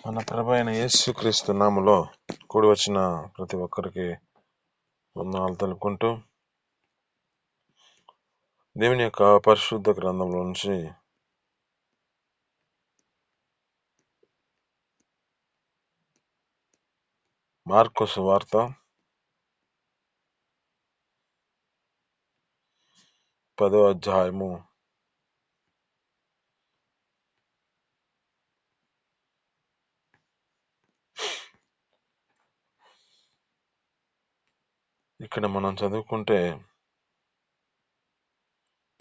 మన ప్రభు అయిన యేసుక్రీస్తు నామములో కూడి వచ్చిన ప్రతి ఒక్కరికి వందనాలు తెలుపుకుంటూ, దేవుని యొక్క పరిశుద్ధ గ్రంథంలో నుంచి మార్కు సువార్త 10వ అధ్యాయము ఇక్కడ మనం చదువుకుంటే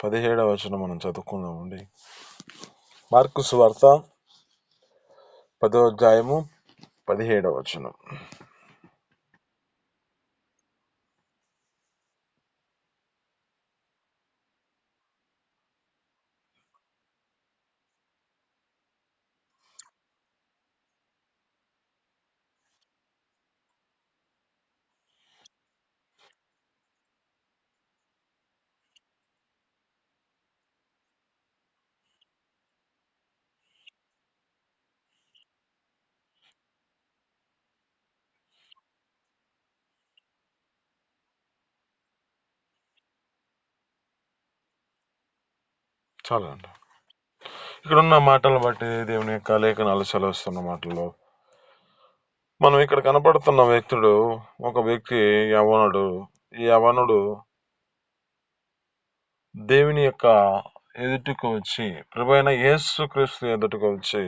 17వ వచనం మనం చదువుకుందామండి. మార్కు సువార్త 10వ అధ్యాయము 17వ వచనం. చాలండి. ఇక్కడ ఉన్న మాటలు బట్టి దేవుని యొక్క లేఖనాలు సెలవిస్తున్న మాటల్లో మనం ఇక్కడ కనపడుతున్న వ్యక్తుడు ఒక వ్యక్తి యవ్వనుడు. ఈ యవ్వనుడు దేవుని యొక్క ఎదుటకు వచ్చి, ప్రభువైన యేసుక్రీస్తు ఎదుటకు వచ్చి,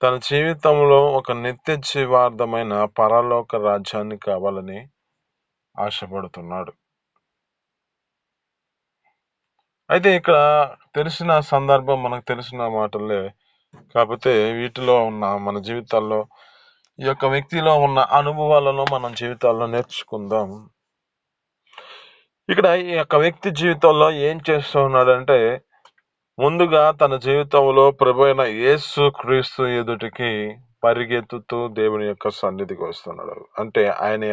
తన జీవితంలో ఒక నిత్య జీవార్థమైన పరలోక రాజ్యాన్ని కావాలని ఆశపడుతున్నాడు. అయితే ఇక్కడ తెలిసిన సందర్భం, మనకు తెలిసిన మాటలే కాకపోతే వీటిలో ఉన్న మన జీవితాల్లో ఈ యొక్క వ్యక్తిలో ఉన్న అనుభవాలను మనం జీవితాల్లో నేర్చుకుందాం. ఇక్కడ ఈ యొక్క వ్యక్తి జీవితంలో ఏం చేస్తూ ఉన్నాడంటే, ముందుగా తన జీవితంలో ప్రభువైన యేసుక్రీస్తు ఎదుటికి పరిగెత్తుతూ దేవుని యొక్క సన్నిధికి వస్తున్నాడు. అంటే ఆయన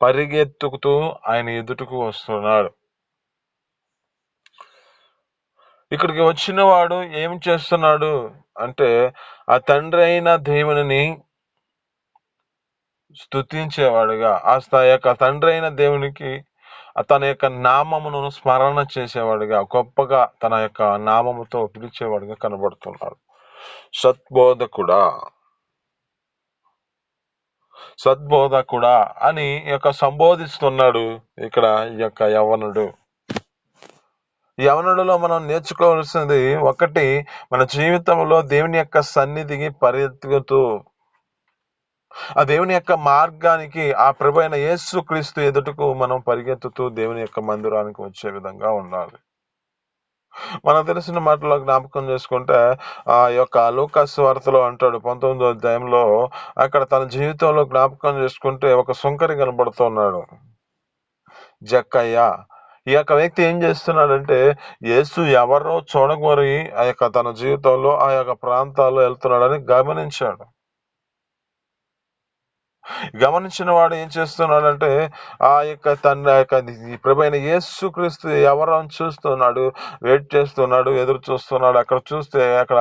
పరిగెత్తుకుతూ ఆయన ఎదుటకు వస్తున్నాడు. ఇక్కడికి వచ్చిన వాడు ఏం చేస్తున్నాడు అంటే, ఆ తండ్రి అయిన దేవునిని స్తుతించేవాడుగా, ఆ యొక్క తండ్రి అయిన దేవునికి తన యొక్క నామమును స్మరణ చేసేవాడుగా, గొప్పగా తన యొక్క నామముతో పిలిచేవాడుగా కనబడుతున్నాడు. సద్బోధకుడా అని సంబోధిస్తున్నాడు ఇక్కడ ఈ యొక్క యవ్వనుడు. యవ్వనుడిలో మనం నేర్చుకోవాల్సింది ఒకటి, మన జీవితంలో దేవుని యొక్క సన్నిధికి పరిగెత్తుతూ, ఆ దేవుని యొక్క మార్గానికి, ఆ ప్రభు అయిన యేసుక్రీస్తు ఎదుటకు మనం పరిగెత్తుతూ దేవుని యొక్క మందిరానికి వచ్చే విధంగా ఉండాలి. మనకు తెలిసిన మాటలో జ్ఞాపకం చేసుకుంటే, ఆ యొక్క లూకాసు వార్తలో అంటాడు 19వ అధ్యాయంలో, అక్కడ తన జీవితంలో జ్ఞాపకం చేసుకుంటే ఒక సుంకరి కనబడుతున్నాడు, జక్కయ్య. ఈ యొక్క వ్యక్తి ఏం చేస్తున్నాడంటే, యేసు ఎవరో చూడగోరి ఆ యొక్క తన జీవితంలో ఆ యొక్క ప్రాంతాల్లో వెళ్తున్నాడని గమనించాడు. గమనించిన వాడు ఏం చేస్తున్నాడంటే, ఆ యొక్క తన యొక్క ప్రభు అయిన యేసుక్రీస్తు ఎవరు అని చూస్తున్నాడు, వెయిట్ చేస్తున్నాడు, ఎదురు చూస్తున్నాడు. అక్కడ చూస్తే అక్కడ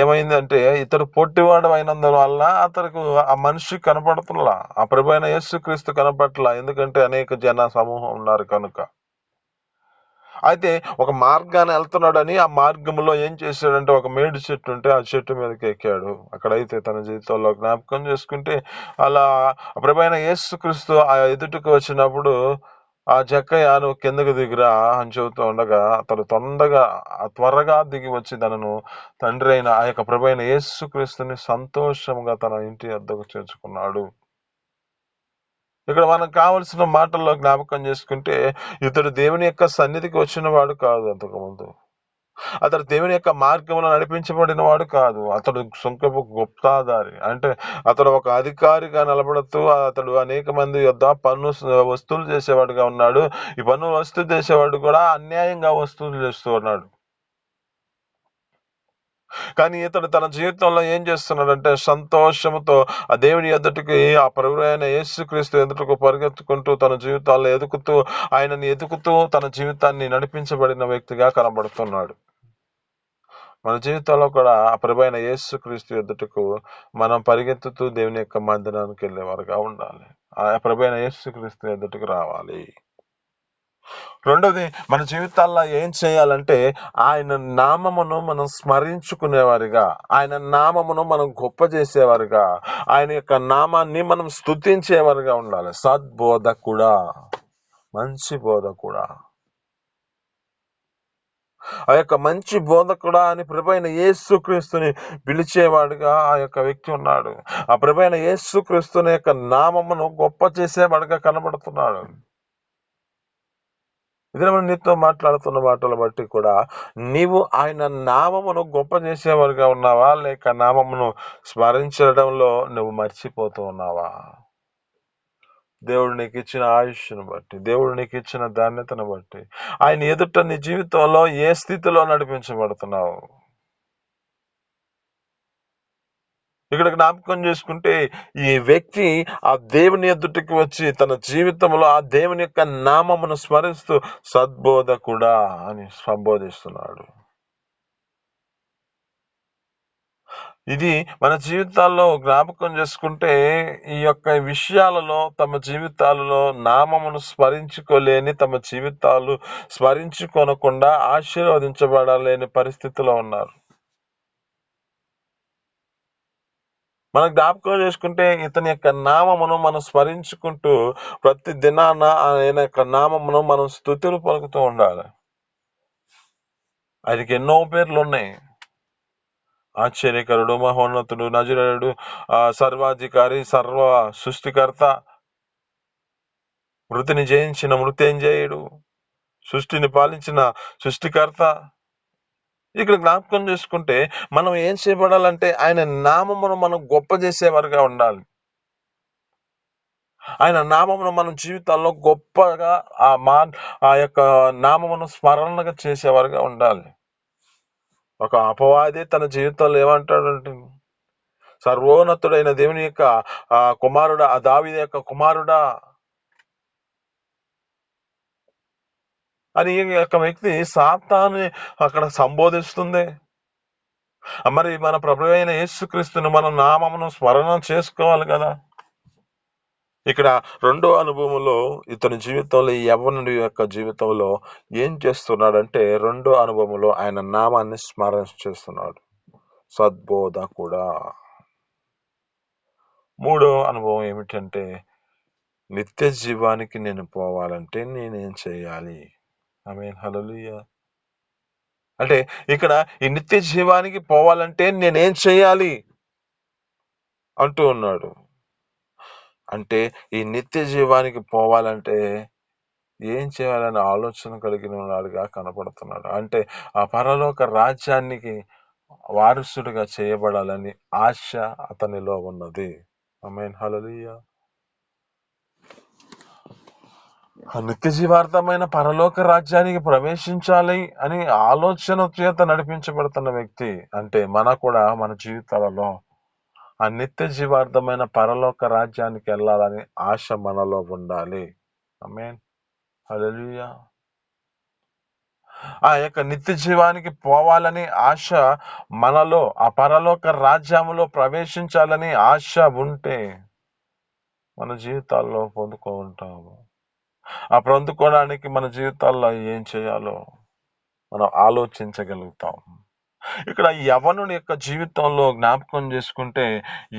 ఏమైందంటే, ఇతడు పొట్టివాడు అయినందువల్ల అతనికి ఆ మనిషి కనపడుతున్నా, ఆ ప్రభు అయిన యేసుక్రీస్తు కనపడట్లా. ఎందుకంటే అనేక జన సమూహం ఉన్నారు కనుక. అయితే ఒక మార్గాన్ని వెళ్తున్నాడని ఆ మార్గంలో ఏం చేశాడంటే, ఒక మేడి చెట్టు ఉంటే ఆ చెట్టు మీదకి ఎక్కాడు. అక్కడైతే తన జీవితంలో జ్ఞాపకం చేసుకుంటే, అలా ప్రభు అయిన యేసుక్రీస్తు ఆ ఎదుటికి వచ్చినప్పుడు, ఆ జక్కయ్య నువ్వు కిందకు దిగిరా అని చెబుతూ ఉండగా, అతడు త్వరగా దిగి వచ్చి తనను తండ్రి అయిన ఆ యొక్క ప్రభు అయిన యేసుక్రీస్తుని సంతోషంగా తన ఇంటి వద్దకు చేర్చుకున్నాడు. ఇక్కడ మనకు కావలసిన మాటల్లో జ్ఞాపకం చేసుకుంటే, ఇతడు దేవుని యొక్క సన్నిధికి వచ్చిన వాడు కాదు. అంతకుముందు అతడు దేవుని యొక్క మార్గంలో నడిపించబడిన వాడు కాదు. అతడు సుంకపు గుప్తాదారి. అంటే అతడు ఒక అధికారిగా నిలబడుతూ అతడు అనేక మంది యొద్ద పన్ను వసూలు చేసేవాడుగా ఉన్నాడు. ఈ పన్ను వసూలు చేసేవాడు కూడా అన్యాయంగా వసూలు చేస్తూ ఉన్నాడు. కానీ ఇతడు తన జీవితంలో ఏం చేస్తున్నాడంటే, సంతోషంతో ఆ దేవుని ఎదుటికి, ఆ ప్రభువైన యేసుక్రీస్తు ఎదుటకు పరిగెత్తుకుంటూ తన జీవితాల్లో ఆయనని ఎదుకుతూ తన జీవితాన్ని నడిపించబడిన వ్యక్తిగా కనబడుతున్నాడు. మన జీవితంలో కూడా ఆ ప్రభువైన యేసుక్రీస్తు ఎదుటకు మనం పరిగెత్తుతూ దేవుని యొక్క మందిరానికి వెళ్ళేవారుగా ఉండాలి. ఆ ప్రభువైన యేసుక్రీస్తు ఎదుటకు రావాలి. రెండోది, మన జీవితాల్లో ఏం చేయాలంటే ఆయన నామమును మనం స్మరించుకునేవారిగా, ఆయన నామమును మనం గొప్ప చేసేవారుగా, ఆయన యొక్క నామాన్ని మనం స్తుతించేవారుగా ఉండాలి. సద్బోధకుడా, మంచి బోధకుడా, ఆ యొక్క మంచి బోధకుడా అని ప్రభువైన యేసుక్రీస్తుని పిలిచేవాడుగా ఆ యొక్క వ్యక్తి ఉన్నాడు. ఆ ప్రభువైన యేసుక్రీస్తుని యొక్క నామమును గొప్ప చేసేవాడుగా కనబడుతున్నాడు. ఇదే నీతో మాట్లాడుతున్న మాటలు బట్టి కూడా నీవు ఆయన నామమును గొప్ప చేసేవారుగా ఉన్నావా, లేక నామమును స్మరించడంలో నువ్వు మర్చిపోతూ ఉన్నావా? దేవుడు నీకు ఇచ్చిన ఆయుష్ను బట్టి, దేవుడు నీకు ఇచ్చిన ధాన్యతను బట్టి, ఆయన ఎదుట నీ జీవితంలో ఏ స్థితిలో నడిపించబడుతున్నావు? ఇక్కడ జ్ఞాపకం చేసుకుంటే ఈ వ్యక్తి ఆ దేవుని ఎదుటికి వచ్చి తన జీవితంలో ఆ దేవుని యొక్క నామమును స్మరిస్తూ సద్బోధకుడా అని సంబోధిస్తున్నాడు. ఇది మన జీవితాల్లో జ్ఞాపకం చేసుకుంటే ఈ యొక్క విషయాలలో తమ జీవితాలలో నామమును స్మరించుకోలేని, తమ జీవితాలు స్మరించుకొనకుండా ఆశీర్వదించబడలేని పరిస్థితిలో ఉన్నారు. మనం జ్ఞాపకం చేసుకుంటే ఇతని యొక్క నామమును మనం స్మరించుకుంటూ ప్రతి దినాన ఆయన యొక్క నామమును మనం స్తుతులు పలుకుతూ ఉండాలి. ఆయనకి ఎన్నో పేర్లు ఉన్నాయి. ఆశ్చర్యకరుడు, మహోన్నతుడు, నజరేయుడు, సర్వాధికారి, సర్వ సృష్టికర్త, మృతిని జయించిన మృత్యుంజయుడు, సృష్టిని పాలించిన సృష్టికర్త. ఇక్కడ జ్ఞాపకం చేసుకుంటే మనం ఏం చేయబడాలంటే ఆయన నామమును మనం గొప్ప చేసేవారుగా ఉండాలి. ఆయన నామమును మన జీవితాల్లో గొప్పగా ఆ యొక్క నామమును స్మరణగా చేసేవారుగా ఉండాలి. ఒక అపవాది తన జీవితంలో ఏమంటాడంటే, సర్వోన్నతుడైన దేవుని యొక్క కుమారుడా, ఆ దావీదు యొక్క కుమారుడా అని ఈ యొక్క వ్యక్తి సాతాను అక్కడ సంబోధిస్తుంది. మరి మన ప్రభువైన యేసుక్రీస్తును మన నామమును స్మరణ చేసుకోవాలి కదా. ఇక్కడ రెండో అనుభవంలో ఇతని జీవితంలో ఈ యవ్వనుడి యొక్క జీవితంలో ఏం చేస్తున్నాడంటే, రెండో అనుభవంలో ఆయన నామాన్ని స్మరణ చేస్తున్నాడు, సద్బోధకుడా. మూడో అనుభవం ఏమిటంటే, నిత్య జీవానికి నేను పోవాలంటే నేనేం చేయాలి? ఆమేన్, హల్లెలూయా. అంటే ఇక్కడ ఈ నిత్య జీవానికి పోవాలంటే నేనేం చేయాలి అంటూ ఉన్నాడు. అంటే ఈ నిత్య జీవానికి పోవాలంటే ఏం చేయాలనే ఆలోచన కలిగిన వాడుగా కనపడుతున్నాడు. అంటే ఆ పరలోక రాజ్యానికి వారసుడిగా చేయబడాలని ఆశ అతనిలో ఉన్నది. ఆమేన్, హల్లెలూయా. నిత్య జీవార్థమైన పరలోక రాజ్యానికి ప్రవేశించాలి అని ఆలోచన చేత నడిపించబడుతున్న వ్యక్తి అంటే మన జీవితాలలో ఆ నిత్య జీవార్థమైన పరలోక రాజ్యానికి వెళ్ళాలని ఆశ మనలో ఉండాలి. ఆమేన్, హల్లెలూయా. ఆ యొక్క నిత్య జీవానికి పోవాలని ఆశ మనలో, ఆ పరలోక రాజ్యములో ప్రవేశించాలని ఆశ ఉంటే మన జీవితాల్లో పొందుకుంటాము. ఆ పొందుకోవడానికి మన జీవితాల్లో ఏం చేయాలో మనం ఆలోచించగలుగుతాం. ఇక్కడ యవనుడి యొక్క జీవితంలో జ్ఞాపకం చేసుకుంటే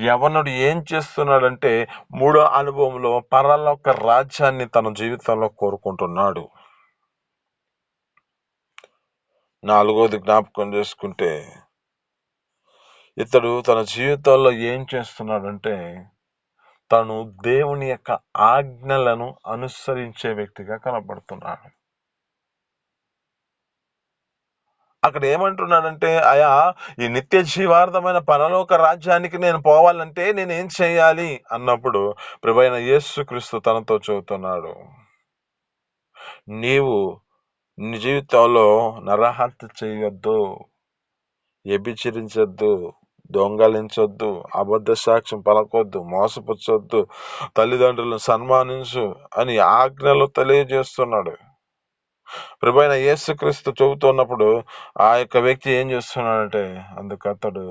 యవనుడు ఏం చేస్తున్నాడంటే, మూడో అనుభవంలో పరలోక రాజ్యాన్ని తన జీవితంలో కోరుకుంటున్నాడు. నాలుగోది జ్ఞాపకం చేసుకుంటే ఇతడు తన జీవితంలో ఏం చేస్తున్నాడంటే, తను దేవుని యొక్క ఆజ్ఞలను అనుసరించే వ్యక్తిగా కనబడుతున్నాడు. అక్కడ ఏమంటున్నాడంటే, అయా ఈ నిత్య జీవార్థమైన పరలోక రాజ్యానికి నేను పోవాలంటే నేనేం చేయాలి అన్నప్పుడు ప్రభువైన యేసుక్రీస్తు తనతో చెబుతున్నాడు, నీవు నీ జీవితంలో నరహత్య చేయొద్దు, వ్యభిచరించొద్దు, దొంగలించొద్దు, అబద్ధ సాక్ష్యం పలకొద్దు, మోసపుచ్చొద్దు, తల్లిదండ్రులను సన్మానించు అని ఆజ్ఞలు తెలియజేస్తున్నాడు. ప్రభువైన యేసుక్రీస్తు చెబుతున్నప్పుడు ఆ యొక్క వ్యక్తి ఏం చేస్తున్నాడంటే, అందుకు అతడు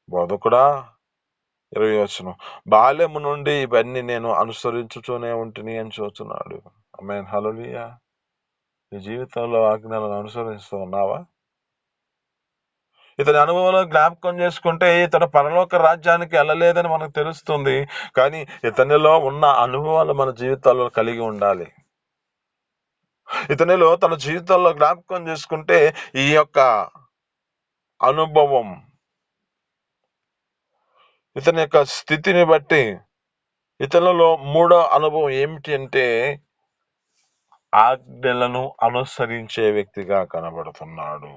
బోధకుడా, 20 వచనం, బాల్యము నుండి ఇవన్నీ నేను అనుసరించుతూనే ఉంటిని అని చూస్తున్నాడు. ఆమేన్, హల్లెలూయా. నీ జీవితంలో ఆజ్ఞలను అనుసరిస్తూ ఉన్నావా? ఇతని అనుభవంలో జ్ఞాపకం చేసుకుంటే ఇతను పరలోక రాజ్యానికి వెళ్ళలేదని మనకు తెలుస్తుంది. కానీ ఇతనిలో ఉన్న అనుభవాలు మన జీవితాల్లో కలిగి ఉండాలి. ఇతనిలో తన జీవితంలో జ్ఞాపకం చేసుకుంటే ఈ యొక్క అనుభవం, ఇతని యొక్క స్థితిని బట్టి ఇతనిలో మూడో అనుభవం ఏమిటి అంటే, ఆజ్ఞలను అనుసరించే వ్యక్తిగా కనబడుతున్నాడు.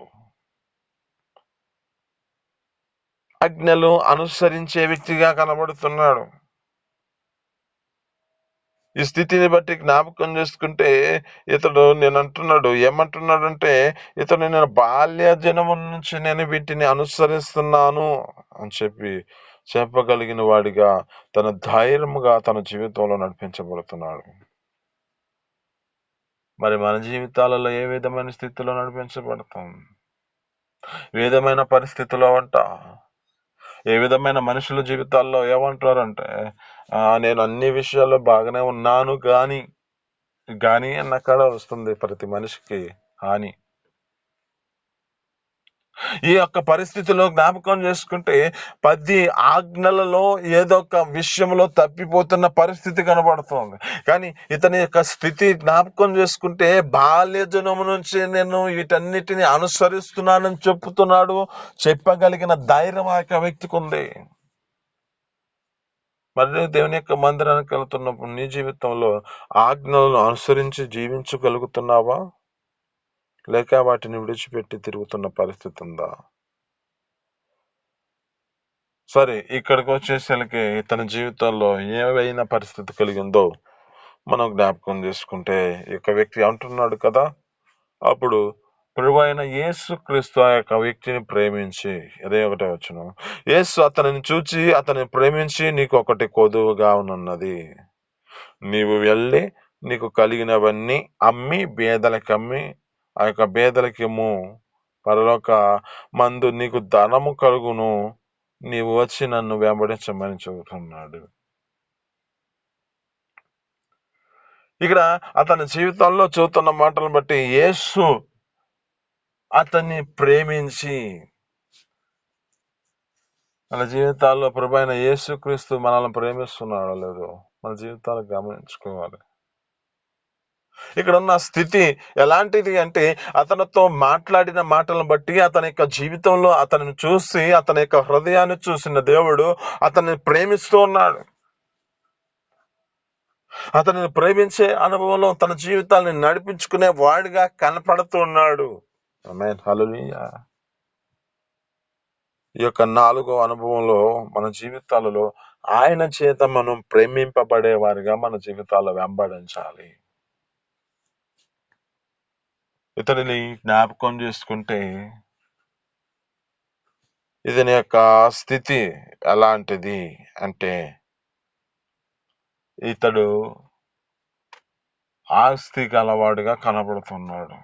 ఆజ్ఞలు అనుసరించే వ్యక్తిగా కనబడుతున్నాడు. ఈ స్థితిని బట్టి జ్ఞాపకం చేసుకుంటే ఇతడు ఏమంటున్నాడంటే, ఇతడు నేను బాల్య జనము నుంచి నేను వీటిని అనుసరిస్తున్నాను అని చెప్పగలిగిన వాడిగా తన ధైర్యముగా తన జీవితంలో నడిపించబడుతున్నాడు. మరి మన జీవితాలలో ఏ విధమైన స్థితిలో నడిపించబడతాం? ఏ విధమైన పరిస్థితిలో ఏ విధమైన మనుషుల జీవితాల్లో ఏమంటారంటే, నేను అన్ని విషయాల్లో బాగానే ఉన్నాను గాని అన్నకాడ వస్తుంది ప్రతి మనిషికి హాని. ఈ యొక్క పరిస్థితిలో జ్ఞాపకం చేసుకుంటే 10 ఆజ్ఞలలో ఏదో ఒక విషయంలో తప్పిపోతున్న పరిస్థితి కనబడుతోంది. కానీ ఇతని యొక్క స్థితి జ్ఞాపకం చేసుకుంటే బాల్య జనము నుంచి నేను వీటన్నిటిని అనుసరిస్తున్నానని చెప్తున్నాడు. చెప్పగలిగిన ధైర్యం ఆ యొక్క వ్యక్తికి ఉంది. మరి దేవుని యొక్క మందిరానికి వెళ్తున్నప్పుడు నీ జీవితంలో ఆజ్ఞలను అనుసరించి జీవించగలుగుతున్నావా? లేక వాటిని విడిచిపెట్టి తిరుగుతున్న పరిస్థితి ఉందా? సరే, ఇక్కడికి వచ్చేసరికి తన జీవితంలో ఏవైనా పరిస్థితి కలిగి ఉందో మనం జ్ఞాపకం చేసుకుంటే, ఈ యొక్క వ్యక్తి అంటున్నాడు కదా, అప్పుడు ప్రభువైన యేసుక్రీస్తు ఆ యొక్క వ్యక్తిని ప్రేమించి, 21వ వచనం, యేసు అతనిని చూచి అతనిని ప్రేమించి, నీకు ఒకటి కొదువుగా ఉన్నది, నీవు వెళ్ళి నీకు కలిగినవన్నీ అమ్మి బేదలకమ్మి ఆ యొక్క బేదలకిమ్ము, పరలోక మందు నీకు ధనము కలుగును, నీవు వచ్చి నన్ను వెంబడించమని చెబుతున్నాడు. ఇక్కడ అతని జీవితంలో చూస్తున్న మాటలను బట్టి యేసు అతన్ని ప్రేమించి, మన జీవితాల్లో ప్రభువైన యేసుక్రీస్తు మనల్ని ప్రేమిస్తున్నాడో లేదో మన జీవితాలు గమనించుకోవాలి. ఇక్కడ ఉన్న స్థితి ఎలాంటిది అంటే, అతనితో మాట్లాడిన మాటలను బట్టి అతని యొక్క జీవితంలో అతనిని చూసి, అతని యొక్క హృదయాన్ని చూసిన దేవుడు అతన్ని ప్రేమిస్తూ ఉన్నాడు. అతనిని ప్రేమించే అనుభవంలో తన జీవితాన్ని నడిపించుకునే వాడిగా కనపడుతున్నాడు. ఆమేన్, హల్లెలూయా. ఈ యొక్క 4వ అనుభవంలో మన జీవితాలలో ఆయన చేత మనం ప్రేమింపబడే వారిగా మన జీవితాల్లో వెంబడించాలి. ఇతడిని జ్ఞాపకం చేసుకుంటే ఇతని యొక్క స్థితి ఎలాంటిది అంటే, ఇతడు ఆస్తి గలవాడుగా కనబడుతున్నాడు.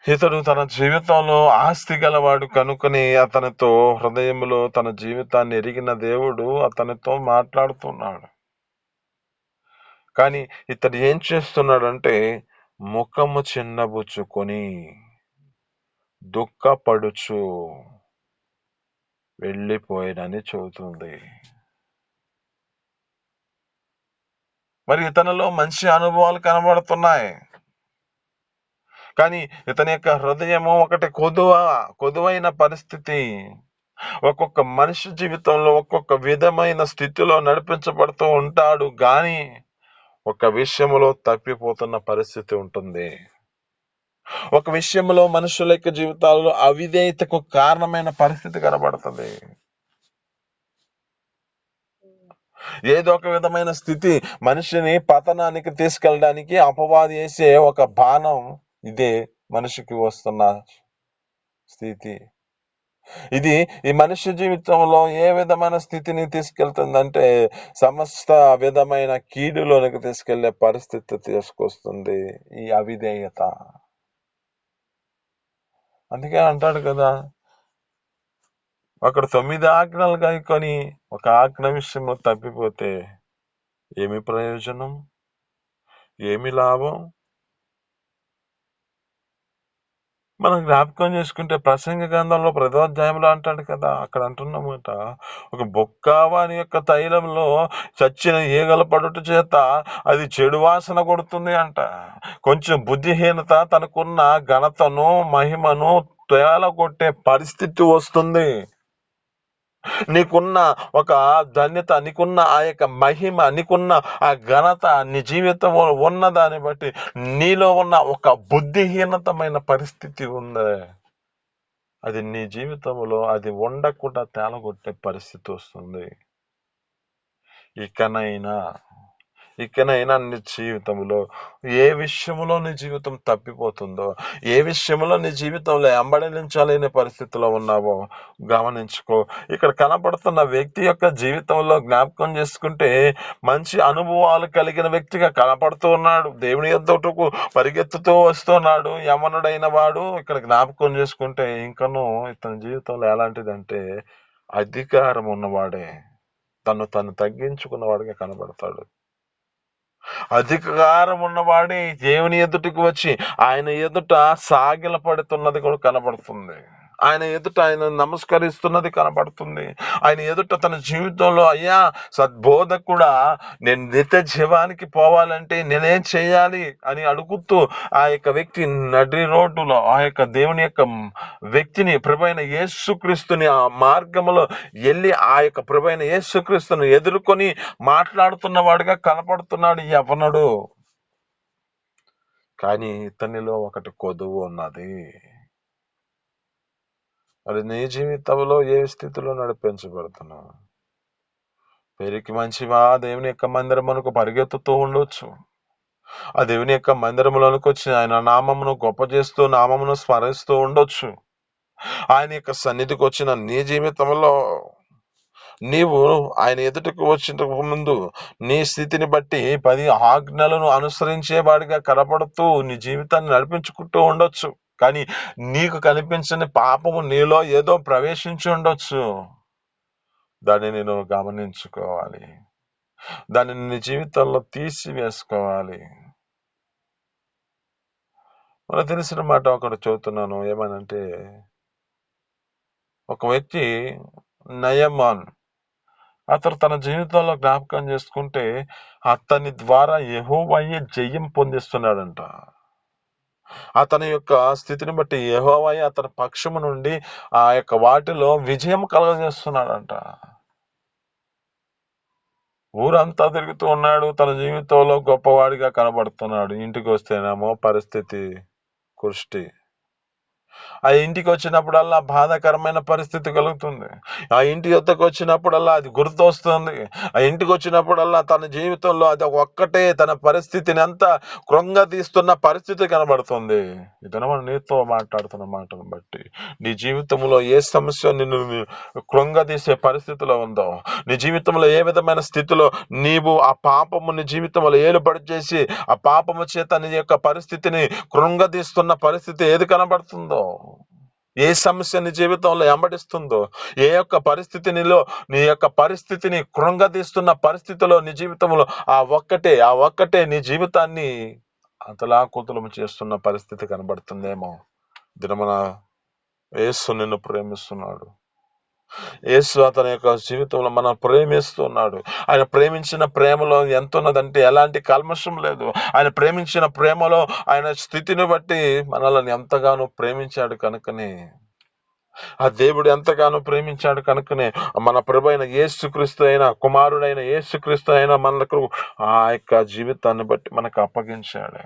ఇతడు తన జీవితంలో ఆస్తి గలవాడు కనుకొని అతనితో హృదయంలో తన జీవితాన్ని ఎరిగిన దేవుడు అతనితో మాట్లాడుతున్నాడు. కానీ ఇతడు ఏం చేస్తున్నాడంటే, ముఖము చిన్నబుచ్చుకొని దుఃఖపడుచు వెళ్ళిపోయినని చెబుతుంది. మరి ఇతనిలో మంచి అనుభవాలు కనబడుతున్నాయి. కానీ ఇతని యొక్క హృదయము ఒకటి కొదువైన పరిస్థితి. ఒక్కొక్క మనిషి జీవితంలో ఒక్కొక్క విధమైన స్థితిలో నడిపించబడుతూ ఉంటాడు, కానీ ఒక విషయంలో తప్పిపోతున్న పరిస్థితి ఉంటుంది. ఒక విషయంలో మనుషుల యొక్క జీవితాల్లో అవిధేయతకు కారణమైన పరిస్థితి కనబడుతుంది. ఏదో ఒక విధమైన స్థితి మనిషిని పతనానికి తీసుకెళ్ళడానికి అపవాది వేసే ఒక బాణం ఇదే మనిషికి వస్తున్న స్థితి. ఇది ఈ మనిషి జీవితంలో ఏ విధమైన స్థితిని తీసుకెళ్తుందంటే సమస్త విధమైన కీడులోనికి తీసుకెళ్లే పరిస్థితి తీసుకొస్తుంది ఈ అవిధేయత. అందుకే అంటాడు కదా, ఒకడు 9 ఆజ్ఞలు గైకొని ఒక ఆజ్ఞ విషయంలో తప్పిపోతే ఏమి ప్రయోజనం, ఏమి లాభం? మనం జ్ఞాపకం చేసుకుంటే ప్రసంగి గ్రంథంలో 10వ అధ్యాయంలో అంటాడు కదా, అక్కడ అంటున్నమాట, ఒక బొక్కావాని యొక్క తైలంలో చచ్చిన ఈగల పడుట చేత అది చెడు వాసన కొడుతుంది అంట. కొంచెం బుద్ధిహీనత తనకున్న ఘనతను మహిమను తేలగొట్టే పరిస్థితి వస్తుంది. నీకున్న ఒక ధన్యత, నీకున్న ఆ యొక్క మహిమ, నీకున్న ఆ ఘనత నీ జీవితం ఉన్న దాన్ని బట్టి నీలో ఉన్న ఒక బుద్ధిహీనతమైన పరిస్థితి ఉంది, అది నీ జీవితంలో అది ఉండకుండా తేలగొట్టే పరిస్థితి వస్తుంది. ఇకనైనా నీ జీవితంలో ఏ విషయంలో నీ జీవితం తప్పిపోతుందో, ఏ విషయంలో నీ జీవితంలో ఎంబడించాలనే పరిస్థితిలో ఉన్నావో గమనించుకో. ఇక్కడ కనపడుతున్న వ్యక్తి యొక్క జీవితంలో జ్ఞాపకం చేసుకుంటే మంచి అనుభవాలు కలిగిన వ్యక్తిగా కనపడుతూ ఉన్నాడు. దేవుని యొద్దకు పరిగెత్తుతూ వస్తున్నాడు యవనుడైన వాడు. ఇక్కడ జ్ఞాపకం చేసుకుంటే ఇంకనూ ఇతని జీవితంలో ఎలాంటిదంటే అధికారం ఉన్నవాడే, తను తగ్గించుకున్నవాడిగా కనబడతాడు. అధికారం ఉన్నవాడే దేవుని ఎదుటికి వచ్చి ఆయన ఎదుట సాగిల పడుతున్నది కూడా కనబడుతుంది. ఆయన ఎదుట ఆయన నమస్కరిస్తున్నది కనబడుతుంది. ఆయన ఎదుట తన జీవితంలో, అయ్యా సద్బోధకుడా, నేను నిత్య జీవానికి పోవాలంటే నేనేం చేయాలి అని అడుగుతూ ఆ యొక్క వ్యక్తి నడి రోడ్డులో ఆ యొక్క దేవుని యొక్క వ్యక్తిని, ప్రభువైన యేసుక్రీస్తుని ఆ మార్గంలో వెళ్ళి ఆ యొక్క ప్రభువైన యేసుక్రీస్తుని ఎదుర్కొని మాట్లాడుతున్న వాడిగా కనపడుతున్నాడు ఈ యవ్వనుడు. కానీ ఇతనిలో ఒకటి కొదువు ఉన్నది. మరి నీ జీవితంలో ఏ స్థితిలో నడిపించబడుతున్నావు? పేరుకి మంచివా దేవుని యొక్క మందిరమునకు పరిగెత్తుతూ ఉండొచ్చు. ఆ దేవుని యొక్క మందిరములోనికి వచ్చి ఆయన నామమును గొప్ప చేస్తూ నామమును స్మరిస్తూ ఉండొచ్చు. ఆయన యొక్క సన్నిధికి వచ్చిన నీ జీవితంలో నీవు ఆయన ఎదుటకు వచ్చిన ముందు నీ స్థితిని బట్టి 10 ఆజ్ఞలను అనుసరించేవాడిగా కనపడుతూ నీ జీవితాన్ని నడిపించుకుంటూ ఉండొచ్చు. కానీ నీకు కనిపించని పాపము నీలో ఏదో ప్రవేశించి ఉండొచ్చు. దానిని నువ్వు గమనించుకోవాలి. దానిని నీ జీవితంలో తీసివేసుకోవాలి. మనకు తెలిసిన మాట ఒకటి చెబుతున్నాను. ఏమనంటే, ఒక వ్యక్తి నయమాన్, అతను తన జీవితంలో జ్ఞాపకం చేసుకుంటే అతని ద్వారా యెహోవాయే జయం పొందిస్తున్నాడంట. అతని యొక్క స్థితిని బట్టి యెహోవాయే అతని పక్షము నుండి ఆ యొక్క వాటిలో విజయం కలుగజేస్తున్నాడంట. ఊరంతా తిరుగుతూ ఉన్నాడు, తన జీవితంలో గొప్పవాడిగా కనబడుతున్నాడు. ఇంటికి వస్తేనేమో పరిస్థితి కుష్టి. ఆ ఇంటికి వచ్చినప్పుడల్లా బాధాకరమైన పరిస్థితి కలుగుతుంది. ఆ ఇంటి యొద్దకు వచ్చినప్పుడల్లా అది గుర్తొస్తుంది. ఆ ఇంటికి వచ్చినప్పుడల్లా తన జీవితంలో అది ఒక్కటే తన పరిస్థితిని అంతా కృంగదీస్తున్న పరిస్థితి కనబడుతుంది. ఇతను నీతో మాట్లాడుతున్న మాటను బట్టి నీ జీవితంలో ఏ సమస్య నిన్ను కృంగదీసే పరిస్థితిలో ఉందో, నీ జీవితంలో ఏ విధమైన స్థితిలో నీవు ఆ పాపము నీ జీవితంలో ఏలుబడి చేసి ఆ పాపము చేత నీ యొక్క పరిస్థితిని కృంగదీస్తున్న పరిస్థితి ఏది కనబడుతుందో, ఏ సమస్య నీ జీవితంలో ఎంబడిస్తుందో, ఏ యొక్క పరిస్థితినిలో నీ యొక్క పరిస్థితిని కృంగదీస్తున్న పరిస్థితిలో నీ జీవితంలో ఆ ఒక్కటే నీ జీవితాన్ని అతలాకుతలం చేస్తున్న పరిస్థితి కనబడుతుందేమో. దినమున యేసు నిన్ను ప్రేమిస్తున్నాడు. యేసు అతని యొక్క జీవితంలో మనం ప్రేమిస్తున్నాడు. ఆయన ప్రేమించిన ప్రేమలో ఎంత ఉన్నదంటే ఎలాంటి కల్మషం లేదు. ఆయన ప్రేమించిన ప్రేమలో ఆయన స్థితిని బట్టి మనల్ని ఎంతగానో ప్రేమించాడు కనుకనే, ఆ దేవుడు ఎంతగానో ప్రేమించాడు కనుకనే మన ప్రభువైన యేసుక్రీస్తు అయిన కుమారుడైన యేసుక్రీస్తు అయిన మనకు ఆ యొక్క జీవితాన్ని బట్టి మనకు అప్పగించాడు.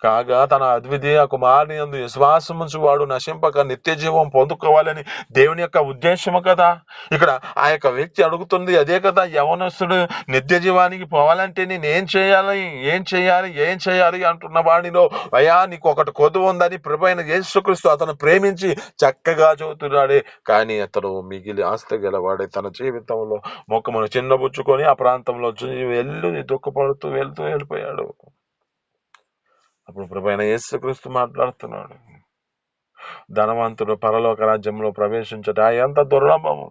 కాగా తన అద్వితీయ కుమారుని యందు విశ్వాసముంచు వాడు నశింపక నిత్య జీవం పొందుకోవాలని దేవుని యొక్క ఉద్దేశము కదా. ఇక్కడ ఆ యొక్క వ్యక్తి అడుగుతుంది అదే కదా. యవనస్తుడు నిత్య జీవానికి పోవాలంటే నేను ఏం చేయాలి అంటున్న వాడిలో అయ్యా నీకు ఒకటి కొదువు ఉందని ప్రభువైన యేసుక్రీస్తు అతను ప్రేమించి చక్కగా చదువుతున్నాడే. కానీ అతను మిగిలి ఆస్తి గలవాడే తన జీవితంలో ముఖమును చిన్నబుచ్చుకొని ఆ ప్రాంతంలో దుఃఖపడుతూ వెళ్ళిపోయాడు. అప్పుడు ప్రభువైన యేసుక్రీస్తు మాట్లాడుతున్నాడు, ధనవంతుడు పరలోక రాజ్యంలో ప్రవేశించట ఎంత దుర్లభము.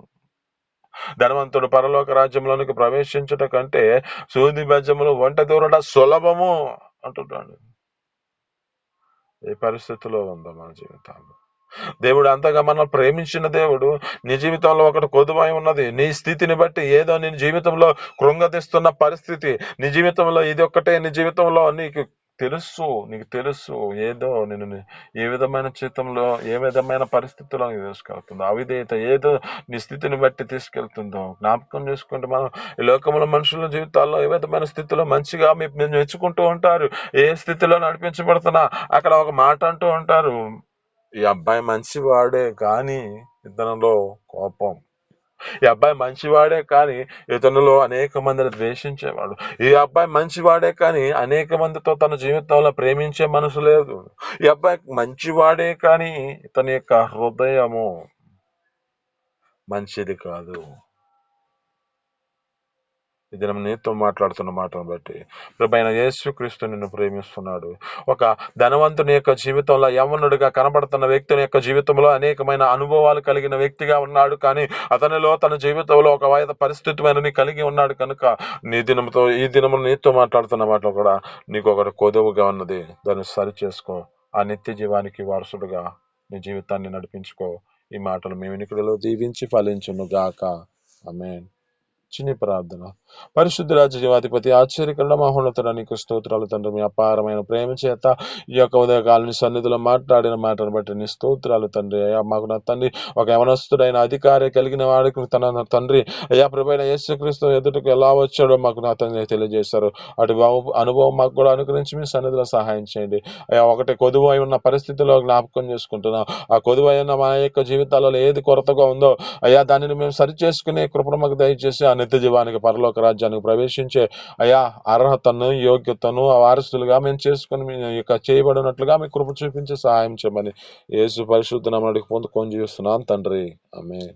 ధనవంతుడు పరలోక రాజ్యంలోనికి ప్రవేశించట కంటే సూది బెజ్జములు వంట దూరట సులభము అంటున్నాడు. ఏ పరిస్థితిలో ఉందో మన జీవితాల్లో దేవుడు అంతగా మనం ప్రేమించిన దేవుడు నీ జీవితంలో ఒకటి కొదువై ఉన్నది. నీ స్థితిని బట్టి ఏదో నీ జీవితంలో కృంగతీస్తున్న పరిస్థితి, నీ జీవితంలో ఇది ఒక్కటే, నీ జీవితంలో నీకు తెలుసు ఏదో నేను ఏ విధమైన జీవితంలో ఏ విధమైన పరిస్థితుల్లో తీసుకెళ్తుందో, అవిధేయత ఏదో నీ స్థితిని బట్టి తీసుకెళ్తుందో జ్ఞాపకం చేసుకుంటే మనం ఈ లోకంలో మనుషుల జీవితాల్లో ఏ విధమైన స్థితిలో మంచిగా మీరు మెచ్చుకుంటూ ఉంటారు. ఏ స్థితిలో నడిపించబడుతున్నా అక్కడ ఒక మాట అంటూ ఉంటారు, ఈ అబ్బాయి మంచివాడే కానీ ఇతనిలో కోపం, ఈ అబ్బాయి మంచివాడే కానీ ఇతనిలో అనేక మందిని ద్వేషించేవాడు, ఈ అబ్బాయి మంచివాడే కానీ అనేక మందితో తన జీవితంలో ప్రేమించే మనసు లేదు, ఈ అబ్బాయి మంచివాడే కానీ ఇతని యొక్క హృదయము మంచిది కాదు. ఇది నీతో మాట్లాడుతున్న మాటను బట్టి ప్రభువైన యేసుక్రీస్తు నిన్ను ప్రేమిస్తున్నాడు. ఒక ధనవంతుని యొక్క జీవితంలో యవ్వనుడిగా కనబడుతున్న వ్యక్తిని యొక్క జీవితంలో అనేకమైన అనుభవాలు కలిగిన వ్యక్తిగా ఉన్నాడు. కానీ అతనిలో తన జీవితంలో ఒక పరిస్థితి కలిగి ఉన్నాడు. కనుక ఈ దినము నీతో మాట్లాడుతున్న మాటలు కూడా నీకు ఒకటి కొదువుగా ఉన్నది. దాన్ని సరి చేసుకో. ఆ నిత్య జీవానికి వారసుడుగా నీ జీవితాన్ని నడిపించుకో. ఈ మాటలు మీ వినికిడిలో దీవించి ఫలించును గాక. ఆమేన్. చిన్ని ప్రార్థన. పరిశుద్ధ రాజ్య జీవాధిపతి ఆశ్చర్యకరణ మహోన్నతుడ నీకు స్తోత్రాలు తండ్రి. మీ అపారమైన ప్రేమ చేత ఈ యొక్క ఉదయకాలని సన్నిధిలో మాట్లాడిన మాటను బట్టి నీ స్తోత్రాలు తండ్రి. అయ్యా మాకు నా తండ్రి ఒక యవనస్తుడైన అధికారి కలిగిన వాడికి తన తండ్రి అయ్యా ప్రభువైన యేసుక్రీస్తు ఎదుటకు ఎలా వచ్చాడో మాకు నా తండ్రి తెలియజేశారు. అటు అనుభవం మాకు కూడా అనుగ్రహించి మీ సన్నిధిలో సహాయం చేయండి. అయ్యా ఒకటి కొదువై ఉన్న పరిస్థితిలో జ్ఞాపకం చేసుకుంటున్నాం. ఆ కొదువైన మా యొక్క జీవితాలలో ఏది కొరతగా ఉందో అయ్యా దానిని మేము సరి చేసుకునే కృపను మాకు దయచేసి ఆ నిత్య జీవానికి పరలోక రాజ్యానికి ప్రవేశించే అయా అర్హతను యోగ్యతను వారసులుగా మేము చేసుకుని మీ యొక్క చేయబడినట్లుగా మీ కృప చూపించి సహాయం చేయమని యేసు పరిశుద్ధ నామమున పొందుకొని జీవిస్తున్నాం తండ్రి. ఆమేన్.